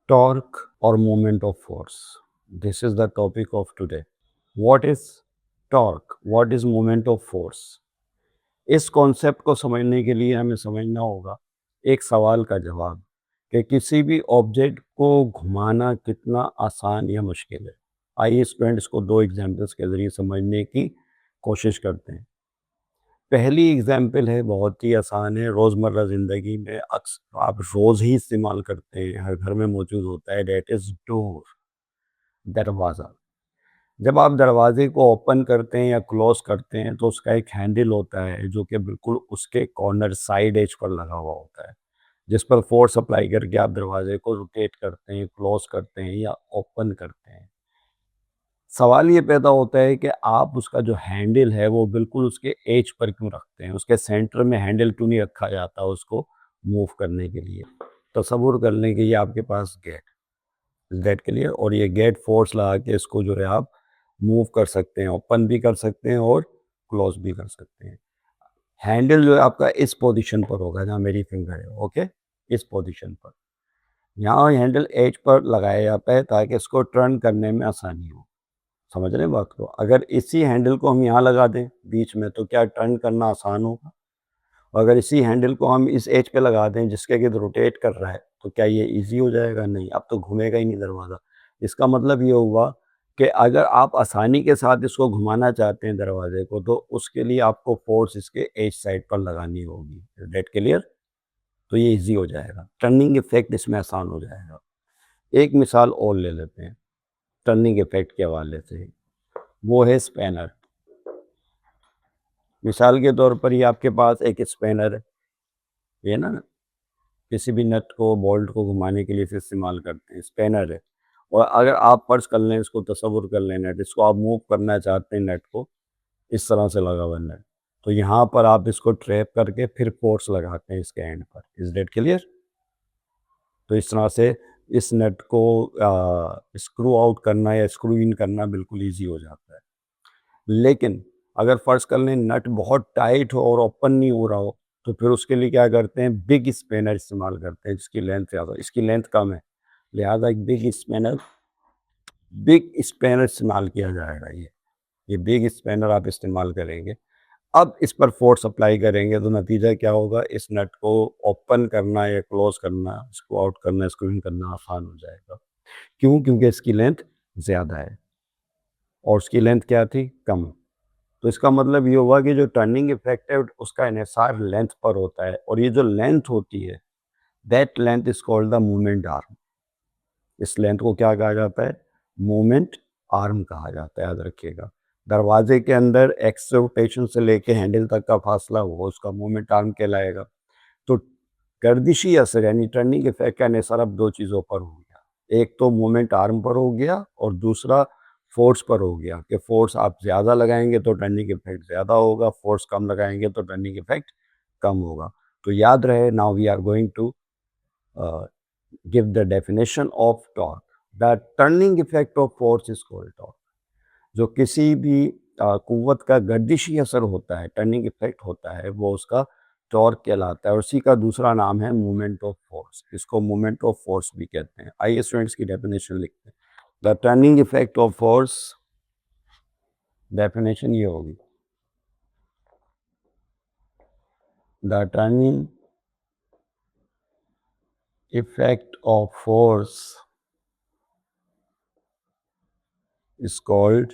Torque or moment of force. This is the topic of today. What is torque? What is moment of force? इस concept को समझने के लिए हमें समझना होगा एक सवाल का जवाब कि किसी भी ऑब्जेक्ट को घुमाना कितना आसान या मुश्किल है। आइए स्टूडेंट्स को दो एग्जांपल्स के ज़रिए समझने की कोशिश करते हैं। पहली एग्जाम्पल है बहुत ही आसान है, रोज़मर्रा ज़िंदगी में अक्सर आप रोज़ ही इस्तेमाल करते हैं, हर घर में मौजूद होता है, दैट इज़ डोर, दरवाज़ा। जब आप दरवाजे को ओपन करते हैं या क्लोज़ करते हैं तो उसका एक हैंडल होता है जो कि बिल्कुल उसके कॉर्नर साइड एज पर लगा हुआ होता है, जिस पर फोर्स अप्लाई करके आप दरवाजे को रोटेट करते हैं, क्लोज़ करते हैं या ओपन करते हैं। सवाल ये पैदा होता है कि आप उसका जो हैंडल है वो बिल्कुल उसके एज पर क्यों रखते हैं? उसके सेंटर में हैंडल क्यों नहीं रखा जाता उसको मूव करने के लिए? तसव्वुर कर लें कि ये आपके पास गेट, इस गेट क्लियर, और ये गेट फोर्स लगा के इसको जो है आप मूव कर सकते हैं, ओपन भी कर सकते हैं और क्लोज़ भी कर सकते हैं। हैंडल जो है आपका इस पोज़ीशन पर होगा जहाँ मेरी फिंगर है, ओके? इस पोज़ीशन पर। यहाँ हैंडल एज पर लगाया जाता है ताकि इसको टर्न करने में आसानी हो। समझ रहे हैं बात को? अगर इसी हैंडल को हम यहाँ लगा दें बीच में तो क्या टर्न करना आसान होगा? और अगर इसी हैंडल को हम इस एज पे लगा दें जिसके गिर्द रोटेट कर रहा है तो क्या ये ईज़ी हो जाएगा? नहीं, अब तो घूमेगा ही नहीं दरवाज़ा। इसका मतलब ये हुआ कि अगर आप आसानी के साथ इसको घुमाना चाहते हैं दरवाज़े को तो उसके लिए आपको फ़ोर्स इसके एज साइड पर लगानी होगी। Is that clear? तो ये ईज़ी हो जाएगा। टर्निंग इफ़ेक्ट इसमें आसान हो जाएगा। एक मिसाल और ले लेते हैं टर्निंग इफ़ेक्ट के हवाले से। वो है स्पैनर। मिसाल के तौर पर ये आपके पास एक स्पैनर है, ये ना किसी भी नट को, बोल्ट को घुमाने के लिए इसे इस्तेमाल करते हैं, स्पैनर है। और अगर आप फ़र्ज़ कर लें, इसको तसव्वुर कर लें, नट इसको आप मूव करना चाहते हैं नट को, इस तरह से लगा हुआ नट, तो यहाँ पर आप इसको ट्रैप करके फिर फ़ोर्स लगाते हैं इसके एंड पर। Is that clear? तो इस तरह से इस नट को स्क्रू आउट करना या स्क्रू इन करना बिल्कुल ईज़ी हो जाता है। लेकिन अगर फ़र्ज़ कर लें नट बहुत टाइट हो और ओपन नहीं हो रहा हो, तो फिर उसके लिए क्या करते हैं, बिग स्पैनर इस्तेमाल करते हैं जिसकी लेंथ ज़्यादा, इसकी लेंथ कम है, लिहाज़ा एक बिग स्पैनर इस्तेमाल किया जाएगा। ये बिग स्पैनर आप इस्तेमाल करेंगे। अब इस पर फ़ोर्स अप्लाई करेंगे तो नतीजा क्या होगा, इस नट को ओपन करना या क्लोज़ करना, इसको आउट करना, इसको इन करना आसान हो जाएगा। क्यों? क्योंकि इसकी लेंथ ज़्यादा है और उसकी लेंथ क्या थी? कम। तो इसका मतलब ये हुआ कि जो टर्निंग इफेक्ट है उसका इन्हिसार लेंथ पर होता है और ये जो लेंथ होती है that length is called the movement arm. इस लेंथ को क्या कहा जाता है? मूवमेंट आर्म कहा जाता है, याद रखिएगा। दरवाजे के अंदर एक्स रोटेशन से लेके हैंडल तक का फासला वो उसका मूवमेंट आर्म कहलाएगा। तो गर्दिशी असर यानी टर्निंग इफेक्ट का इन्हिसार अब दो चीज़ों पर हो गया, एक तो मूवमेंट आर्म पर हो गया और दूसरा फोर्स पर हो गया कि फोर्स आप ज़्यादा लगाएंगे तो टर्निंग इफेक्ट ज़्यादा होगा, फोर्स कम लगाएंगे तो टर्निंग इफेक्ट कम होगा। तो याद रहे, now we are going to give the definition of torque. The turning effect of force is called torque. जो किसी भी कुव्वत का गर्दिशी असर होता है, टर्निंग इफेक्ट होता है, वो उसका टॉर्क कहलाता है और उसी का दूसरा नाम है मूवमेंट ऑफ फोर्स। इसको मूवमेंट ऑफ फोर्स भी कहते हैं। आइए स्टूडेंट्स की डेफिनेशन लिखते हैं। The turning effect of force, definition ये होगी, the turning effect of force is called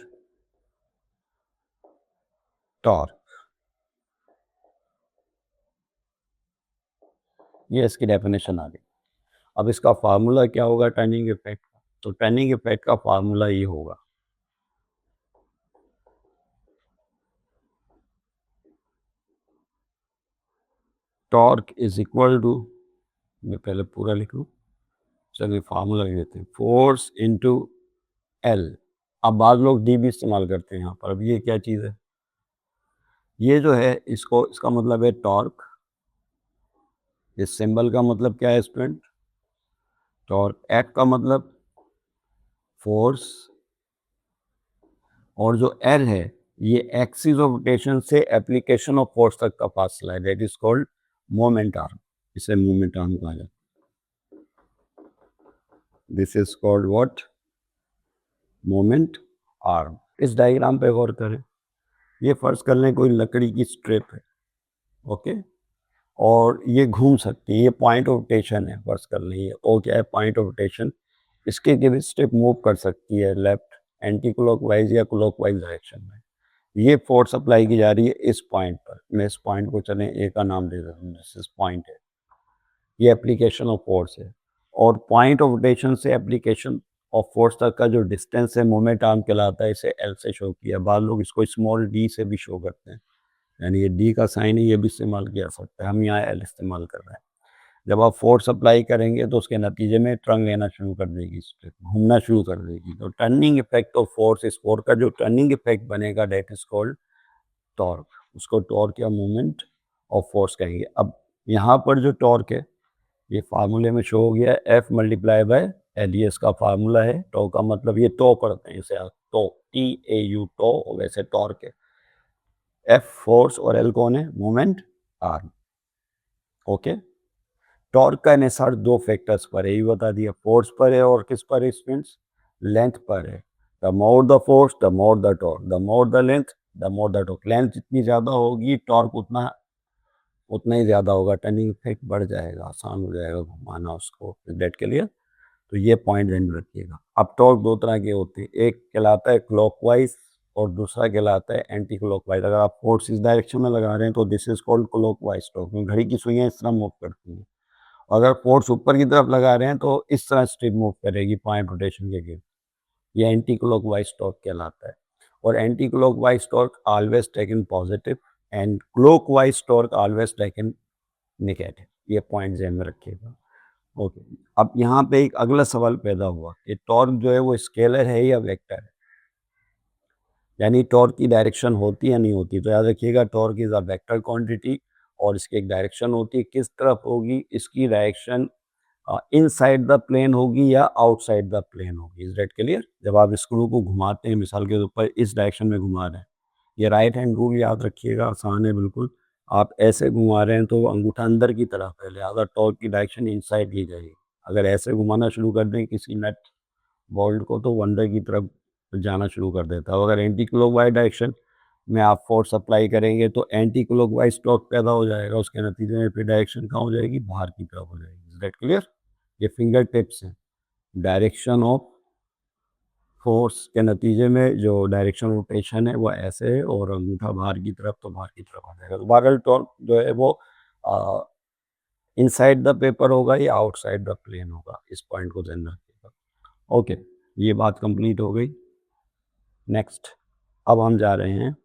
torque. ये इसकी डेफिनेशन आ गई। अब इसका फार्मूला क्या होगा टर्निंग इफेक्ट का? तो टर्निंग इफेक्ट का फार्मूला ये होगा, टॉर्क इज इक्वल टू, मैं पहले पूरा लिख लूँ, चलिए फार्मूला लिख देते हैं, फोर्स इंटू एल। अब बाद लोग डी भी इस्तेमाल करते हैं यहाँ पर। अब ये क्या चीज़ है? ये जो है इसको, इसका मतलब है टॉर्क। इस सिंबल का मतलब क्या है स्टूडेंट? टॉर्क। एट का मतलब फोर्स, और जो एल है ये एक्सिस ऑफ रोटेशन से एप्लीकेशन ऑफ फोर्स तक का फासला है, that is called moment arm. इसे मोमेंट आर्म कहा जाता है। This is called what, moment arm. इस डायग्राम पे गौर करें, ये फर्ज कर लें कोई लकड़ी की स्ट्रिप है, ओके, और ये घूम सकती है, ये पॉइंट ऑफ रोटेशन है, फर्ज कर लें ये ओ क्या है, पॉइंट ऑफ रोटेशन। इसके भी स्ट्रिप मूव कर सकती है लेफ्ट एंटी क्लॉकवाइज या क्लॉकवाइज डायरेक्शन में। ये फोर्स अप्लाई की जा रही है इस पॉइंट पर, मैं इस पॉइंट को चलें ए का नाम दे देता हूँ, दिस इज पॉइंट है, ये एप्लीकेशन ऑफ फोर्स है। और पॉइंट ऑफ रोटेशन से एप्लीकेशन ऑफ फोर्स तक का जो डिस्टेंस है मोमेंट आर्म कहलाता है, इसे एल से शो किया, बाद लोग इसको स्मॉल डी से भी शो करते हैं, यानी ये डी का साइन है, ये भी इस्तेमाल किया जा सकता है, हम यहाँ एल इस्तेमाल कर रहे हैं। जब आप फोर्स अप्लाई करेंगे तो उसके नतीजे में टर्न लेना शुरू कर देगी, स्ट्रिप घूमना शुरू कर देगी, तो टर्निंग इफेक्ट ऑफ फोर्स, इस फोर्स का जो टर्निंग इफेक्ट बनेगा डेट इज कॉल्ड टॉर्क, उसको टॉर्क या मूवमेंट ऑफ फोर्स कहेंगे। अब यहाँ पर जो टॉर्क है ये फार्मूले में शो हो गया, एफ मल्टीप्लाई बाय एल, ये इसका फार्मूला है। टॉ का मतलब ये टॉ पढ़ते हैं इसे, टॉ, टी ए यू टॉ, वैसे टॉर्क है। एफ फोर्स और एल कौन है, मोमेंट आर्म, ओके। टॉर्क का इन्हिसार दो फैक्टर्स पर है, ये बता दिया, फोर्स पर है और किस पर है स्टूडेंट्स, लेंथ पर है। The more the force the more the torque, the more the length the more the torque. Length जितनी ज़्यादा होगी टॉर्क उतना उतना ही ज़्यादा होगा, टर्निंग इफेक्ट बढ़ जाएगा, आसान हो जाएगा घुमाना उसको, डेट के लिए। तो ये पॉइंट ध्यान में रखिएगा। अब टॉर्क दो तरह के होते हैं, एक कहलाता है क्लॉकवाइज और दूसरा कहलाता है एंटी क्लॉकवाइज। अगर आप फोर्स इस डायरेक्शन में लगा रहे हैं तो this is called clockwise torque, क्योंकि घड़ी की सुइयां इस तरह मूव करती हैं। अगर फोर्स ऊपर की तरफ लगा रहे हैं तो इस तरह स्ट्रिप मूव करेगी पॉइंट रोटेशन के अगेंस्ट, ये एंटी क्लॉकवाइज टॉर्क कहलाता है। और anti clockwise torque always taken positive and clockwise torque always taken negative, ये पॉइंट ध्यान में रखिएगा, ओके। अब यहाँ पे एक अगला सवाल पैदा हुआ कि टॉर्क जो है वो स्केलर है या वेक्टर है, यानी टॉर्क की डायरेक्शन होती या नहीं होती। तो याद रखिएगा torque is a vector quantity और इसकी एक डायरेक्शन होती है, किस तरफ होगी, इसकी डायरेक्शन इनसाइड द प्लेन होगी या आउटसाइड द प्लेन होगी, इज दैट क्लियर। जब आप स्क्रू को घुमाते हैं, मिसाल के ऊपर इस डायरेक्शन में घुमा रहे हैं, ये राइट हैंड रूल याद रखिएगा, आसान है बिल्कुल। आप ऐसे घुमा रहे हैं तो अंगूठा अंदर की तरफ है, लिहाजा टॉर्क की डायरेक्शन इनसाइड ली जाएगी। अगर ऐसे घुमाना शुरू कर दें किसी नट बोल्ट को तो वो अंदर की तरफ जाना शुरू कर देता है। अगर एंटी क्लॉकवाइज डायरेक्शन में आप फोर्स अप्लाई करेंगे तो एंटी क्लॉकवाइज टॉर्क पैदा हो जाएगा, उसके नतीजे में फिर डायरेक्शन कहाँ हो जाएगी, बाहर की तरफ हो जाएगी, इज दैट क्लियर। ये फिंगर टिप्स हैं, डायरेक्शन ऑफ फोर्स के नतीजे में जो डायरेक्शन रोटेशन है वो ऐसे है और अंगूठा बाहर की तरफ तो बाहर की तरफ आ जाएगा। तो बहरहाल टॉर्क जो है वो इनसाइड द पेपर होगा या आउटसाइड द प्लेन होगा, इस पॉइंट को ध्यान रखिएगा, ओके। ये बात कंप्लीट हो गई। नेक्स्ट, अब हम जा रहे हैं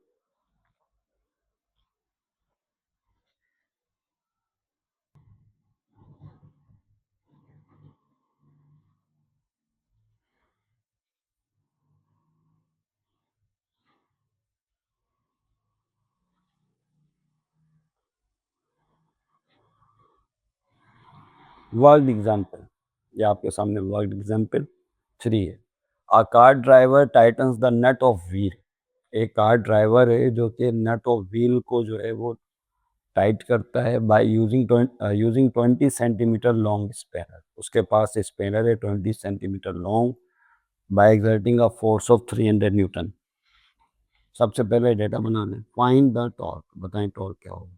वर्ड एग्जाम्पल। ये आपके सामने वर्ड एग्जाम्पल 3 है। A car driver tightens the nut of wheel, एक कार ड्राइवर है जो कि नट ऑफ व्हील को जो है वो टाइट करता है by using 20 centimetre long spanner. उसके पास स्पैनर है 20 centimetre long, by exerting a force of 300 newton. सबसे पहले डेटा बनाना है, फाइंड द टॉर्क, बताएं टॉर्क क्या होगा।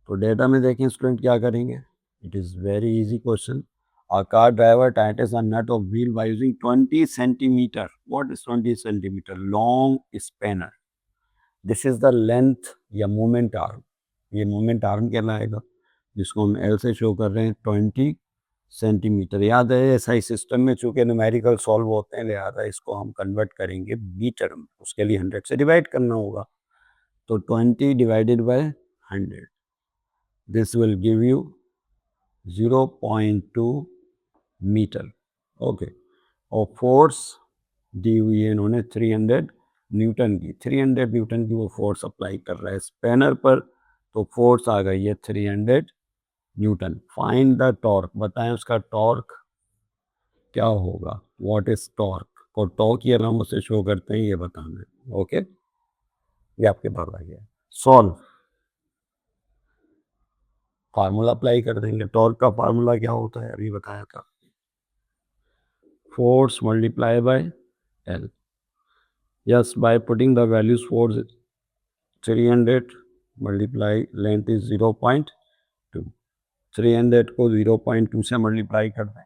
तो डेटा में देखें स्टूडेंट क्या करेंगे, it is very easy question. A car driver tightens a nut of wheel by using 20 centimeter. What is 20 centimeter? Long spanner. This is the length या moment arm, ये मोमेंट आर्म कहलाएगा, जिसको हम L से show कर रहे हैं 20 centimetre. याद है एसआई सिस्टम में चूंकि न्यूमेरिकल सॉल्व होते हैं, लिहाजा इसको हम कन्वर्ट करेंगे मीटर में, उसके लिए 100 से डिवाइड करना होगा। तो 20 divided by 100, this will give you 0.2 metre, okay. और फोर्स दी हुई है इन्होंने 300 न्यूटन की, 300 न्यूटन की वो फोर्स अप्लाई कर रहा है स्पैनर पर, तो फोर्स आ गई है 300 न्यूटन। फाइंड द टॉर्क, बताएं उसका टॉर्क क्या होगा, व्हाट इज टॉर्क, और टॉर्क की अलामत से शो करते हैं ये बताना है, ओके। ये आपके पास आ गया, सॉल्व, फार्मूला अप्लाई कर देंगे। टॉर्क का फार्मूला क्या होता है, अभी बताया था, force multiplied by L. Yes, by putting the values force 300 multiply length is 0.2. 300 को 0.2 से मल्टीप्लाई कर दें,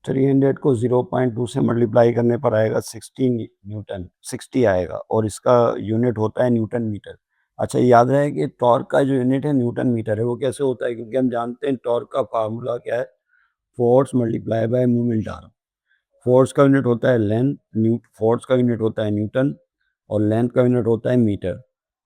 300 को 0.2 से मल्टीप्लाई करने पर आएगा 60 न्यूटन, 60 आएगा और इसका यूनिट होता है न्यूटन मीटर। अच्छा, याद रहे कि टॉर्क का जो यूनिट है न्यूटन मीटर है। वो कैसे होता है? क्योंकि हम जानते हैं टॉर्क का फार्मूला क्या है, force multiply by movement arm. Force का यूनिट होता है लेंथ, फोर्स का यूनिट होता है न्यूटन और लेंथ का यूनिट होता है मीटर।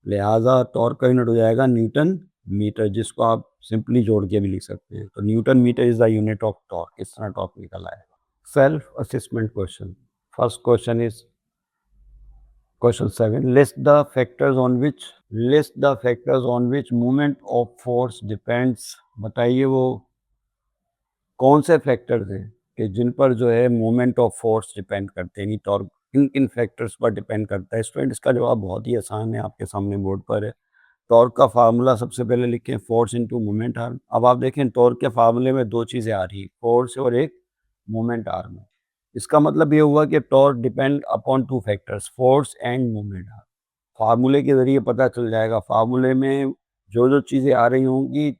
लिहाजा टॉर्क का यूनिट हो जाएगा न्यूटन मीटर, जिसको आप सिंपली जोड़ के भी लिख सकते हैं। तो newton metre is the unit of torque. इस तरह टॉर्क निकल आएगा। Self assessment question. First question is question 7, list the factors on which movement of force depends. बताइए वो कौन से फैक्टर्स हैं कि जिन पर जो है मूवमेंट ऑफ फोर्स डिपेंड करते हैं, टॉर्क किन किन फैक्टर्स पर डिपेंड करता है। स्टूडेंट, इसका जवाब बहुत ही आसान है, आपके सामने बोर्ड पर है। टॉर्क का फार्मूला सबसे पहले लिखें, फोर्स इनटू मोमेंट आर्म। अब आप देखें टॉर्क के फार्मूले में दो चीज़ें आ रही, फोर्स और एक मोमेंट आर्म है। इसका मतलब ये हुआ कि torque depend upon two factors, force end moment arm. फार्मूले के ज़रिए पता चल जाएगा। फार्मूले में जो जो चीज़ें आ रही होंगी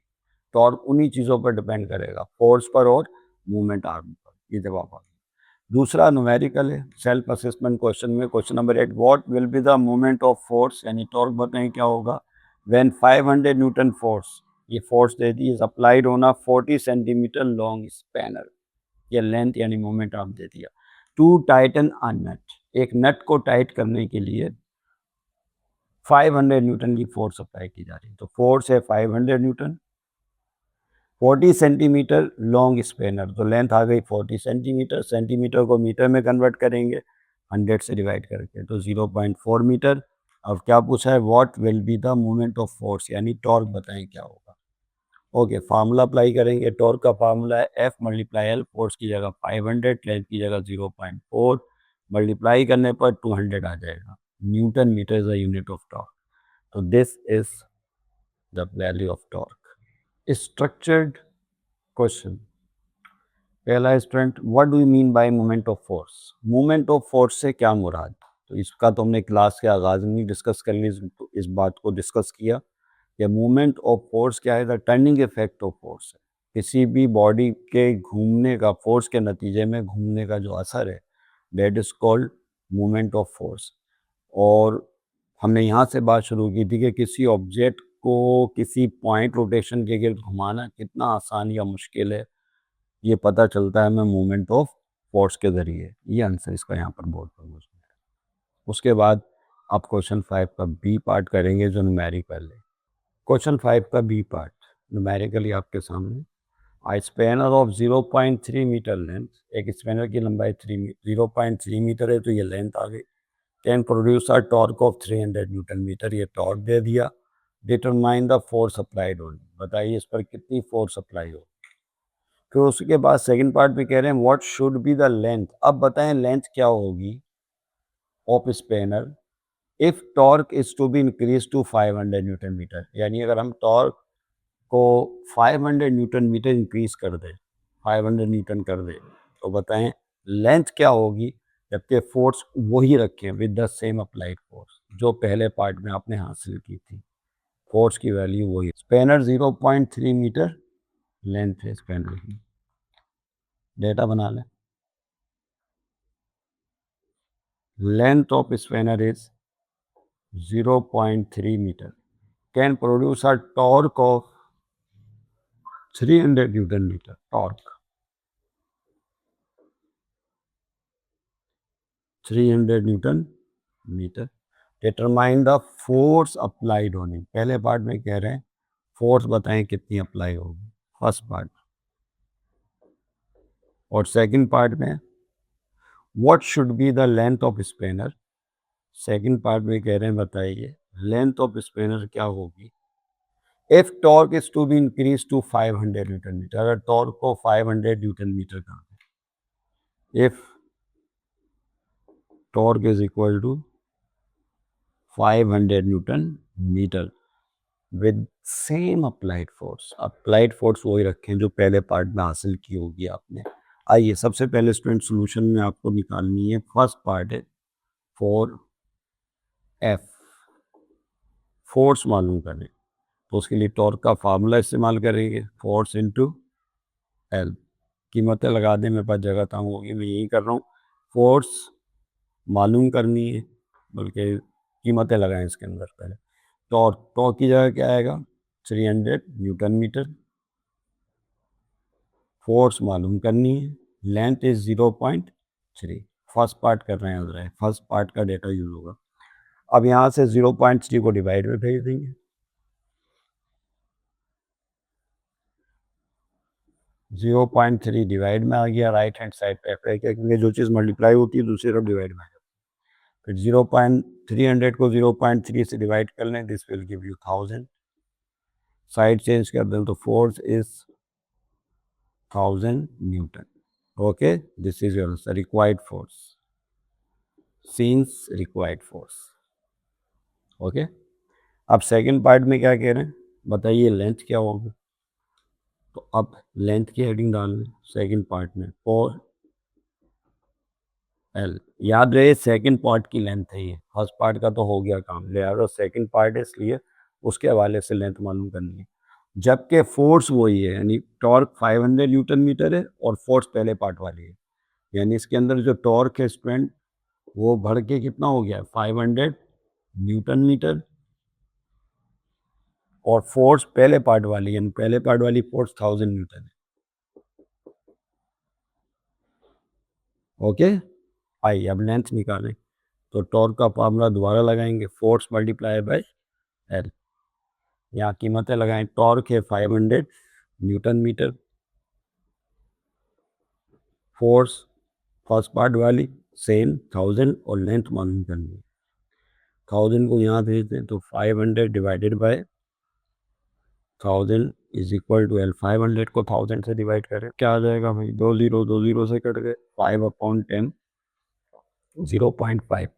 टॉर्क उन्हीं चीज़ों पर डिपेंड करेगा, फोर्स पर और मूवमेंट आर्म पर। ये जवाब आ गया। दूसरा न्यूमेरिकल है, सेल्फ असेसमेंट क्वेश्चन में। Question number 8, what will be the moment of force, यानी टॉर्क बताएं क्या होगा, व्हेन 500 न्यूटन फोर्स, ये फोर्स दे दी, is applied on a 40 centimetre long spanner. ये लेंथ यानी मोमेंट आर्म दे दिया। टू टाइटन अ नट, एक नट को टाइट करने के लिए 500 न्यूटन की फोर्स अप्लाई की जा रही है। तो फोर्स है 500 न्यूटन, 40 सेंटीमीटर लॉन्ग स्पैनर, तो लेंथ आ गई 40 सेंटीमीटर। सेंटीमीटर को मीटर में कन्वर्ट करेंगे 100 से डिवाइड करके, तो 0.4 मीटर। अब क्या पूछा है, what will be the moment of force, यानी टॉर्क बताएं क्या होगा। ओके, फार्मूला अप्लाई करेंगे। टॉर्क का फार्मूला है एफ मल्टीप्लाई एल, फोर्स की जगह 500, लेंथ की जगह 0.4, मल्टीप्लाई करने पर 200 आ जाएगा। Newton metre is the unit of torque. तो this is the value of torque. Structured question. पहला student, what do you mean by moment of force. Moment of force से क्या मुराद। तो इसका तो हमने क्लास के आगाज में डिस्कस कर ली, इस बात को डिस्कस किया कि मूवमेंट ऑफ फोर्स क्या है, the turning effect of force है। किसी भी बॉडी के घूमने का, फोर्स के नतीजे में घूमने का जो असर है, that is called movement of force. और हमने यहाँ से बात शुरू की थी कि किसी ऑब्जेक्ट को किसी पॉइंट रोटेशन के गिर्द घुमाना कितना आसान या मुश्किल है, ये पता चलता है हमें मूवमेंट ऑफ फोर्स के ज़रिए। ये आंसर इसका यहाँ पर बोर्ड पर मौजूद है। उसके बाद आप क्वेश्चन 5 का बी पार्ट करेंगे जो न्यूमेरिकल है। क्वेश्चन 5 का बी पार्ट न्यूमेरिकली आपके सामने। आ स्पैनर ऑफ 0.3 मीटर लेंथ, एक स्पैनर की लंबाई 0.3 मीटर है, तो ये लेंथ आ गई। Can produce a torque of 300 newton metre, ये टॉर्क दे दिया। Determine the force applied on, बताइए इस पर कितनी फोर्स अप्लाई हो। फिर उसके बाद सेकंड पार्ट पे कह रहे हैं what should be the length. अब बताएं लेंथ क्या होगी of spanner if torque is to be increase to 500 newton metre, यानी अगर हम टॉर्क को 500 न्यूटन मीटर इंक्रीज कर दें, 500 न्यूटन कर दें, तो बताएं लेंथ क्या होगी, जबकि फोर्स वही रखें with the same applied force जो पहले पार्ट में आपने हासिल की थी। फोर्स की वैल्यू वही। स्पैनर 0.3 मीटर लेंथ है स्पैनर की। डेटा बना लें। Length of spanner is 0.3 meter. Can produce a torque of 300 Newton meter. Torque 300 Newton meter. Determine the force applied on it. पहले पार्ट में कह रहे हैं फोर्स बताएं कितनी अप्लाई होगी, फर्स्ट पार्ट। और सेकंड पार्ट में what should be the length of spanner. Second part में कह रहे हैं बताइए लेंथ ऑफ स्पैनर क्या होगी if torque is to be increase to 500 newton metre. अगर टॉर्क को 500 न्यूटन मीटर कर दें, if torque is equal to 500 newton metre with same applied force. Applied force वही रखें जो पहले पार्ट में हासिल की होगी आपने। आइए सबसे पहले स्टूडेंट सोल्यूशन में आपको निकालनी है, फर्स्ट पार्ट है फॉर एफ, फोर्स मालूम करें। तो उसके लिए टॉर्क का फार्मूला इस्तेमाल करेंगे, फोर्स इनटू एल। कीमतें लगा दें, मेरे पास जगह तंग होगी, मैं यही कर रहा हूँ। फोर्स मालूम करनी है, बल्कि कीमतें लगाएं इसके अंदर पहले। टॉर्क, टॉर्क की जगह क्या आएगा, 300 न्यूटन मीटर। फोर्स मालूम करनी है, लेंथ इज 0.3। फर्स्ट पार्ट कर रहे हैं, फर्स्ट पार्ट का डेटा यूज होगा। अब यहाँ से 0.3 को डिवाइड में भेज देंगे। 0.3 डिवाइड में आ गया, राइट हैंड साइड पे क्योंकि जो चीज़ मल्टीप्लाई होती है दूसरी तरफ डिवाइड में आ जाती है। फिर 0.300 को 0.3 से डिवाइड कर लें, this will give you 1000। Side change कर दें तो force is 1000 Newton. Okay, this is your required force, scenes required force. Okay, अब सेकंड पार्ट में क्या कह रहे हैं, बताइए लेंथ क्या होगा। तो अब लेंथ की हेडिंग डाल लें सेकंड पार्ट में, फॉर एल। याद रहे सेकंड पार्ट की लेंथ है ये, फर्स्ट पार्ट का तो हो गया काम, लिहाजा सेकंड पार्ट है इसलिए उसके हवाले से लेंथ मालूम करनी है। जबकि फोर्स वही है, यानी टॉर्क 500 न्यूटन मीटर है और फोर्स पहले पार्ट वाली है, यानी इसके अंदर जो टॉर्क है स्टूडेंट वो बढ़ के कितना हो गया 500 न्यूटन मीटर, और फोर्स पहले पार्ट वाली, यानी पहले पार्ट वाली फोर्स 1000 न्यूटन है। ओके, आइए अब लेंथ निकालें। तो टॉर्क का फार्मूला दोबारा लगाएंगे, फोर्स मल्टीप्लाई बाय एल। यहाँ कीमतें लगाएं, टॉर्क है 500 newton metre, force first part वाली सेम 1000, और लेंथ मालूम करनी है। 1000 को यहाँ भेज दें तो 500 divided by 1000 is equal to L. 500 को 1000 से डिवाइड करें, क्या आ जाएगा भाई, 2 से कट गए, 5/10 0.5,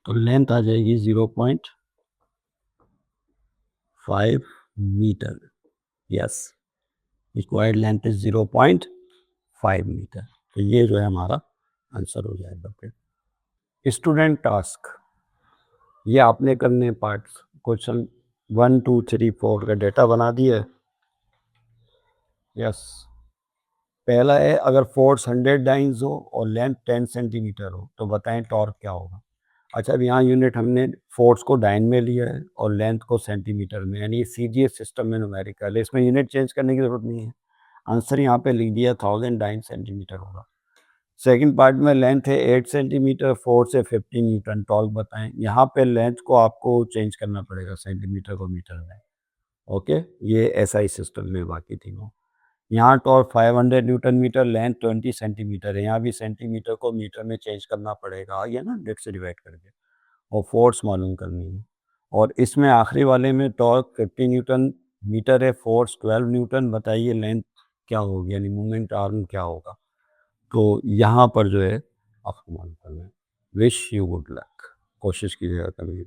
तो लेंथ आ जाएगी 0.5 metre. Yes, required length is 0.5 metre. तो ये जो है हमारा आंसर हो जाएगा। फिर स्टूडेंट टास्क, ये आपने करने पार्ट्स, क्वेश्चन 1 2 3 4 का डेटा बना दिया है। यस, पहला है, अगर फोर्स 100 डाइंस हो और लेंथ 10 सेंटीमीटर हो तो बताएं टॉर्क क्या होगा। अच्छा, अब यहाँ यूनिट हमने फोर्स को डाइन में लिया है और लेंथ को सेंटीमीटर में, यानी CGS सिस्टम में न्यूमेरिकल है, इसमें यूनिट चेंज करने की ज़रूरत नहीं है। आंसर यहाँ पे लिख दिया, 1000 डाइन सेंटीमीटर होगा। सेकंड पार्ट में लेंथ है 8 सेंटीमीटर, फोर्स है 15 न्यूटन, टॉर्क बताएं। यहाँ पे लेंथ को आपको चेंज करना पड़ेगा सेंटीमीटर को मीटर में। ओके, ये SI सिस्टम में बाकी तीनों। यहाँ torque 500 newton metre, length 20 centimetre है, यहाँ भी सेंटीमीटर को मीटर में चेंज करना पड़ेगा, आ गया ना 100 से डिवाइड करके, और फोर्स मालूम करनी है। और इसमें आखिरी वाले में टॉर्क 50 न्यूटन मीटर है, फोर्स 12 न्यूटन, बताइए लेंथ क्या होगी, यानी मोमेंट आर्म क्या होगा। तो यहाँ पर जो है आपको मालूम करना है। विश यू गुड लक, कोशिश कीजिएगा कभी।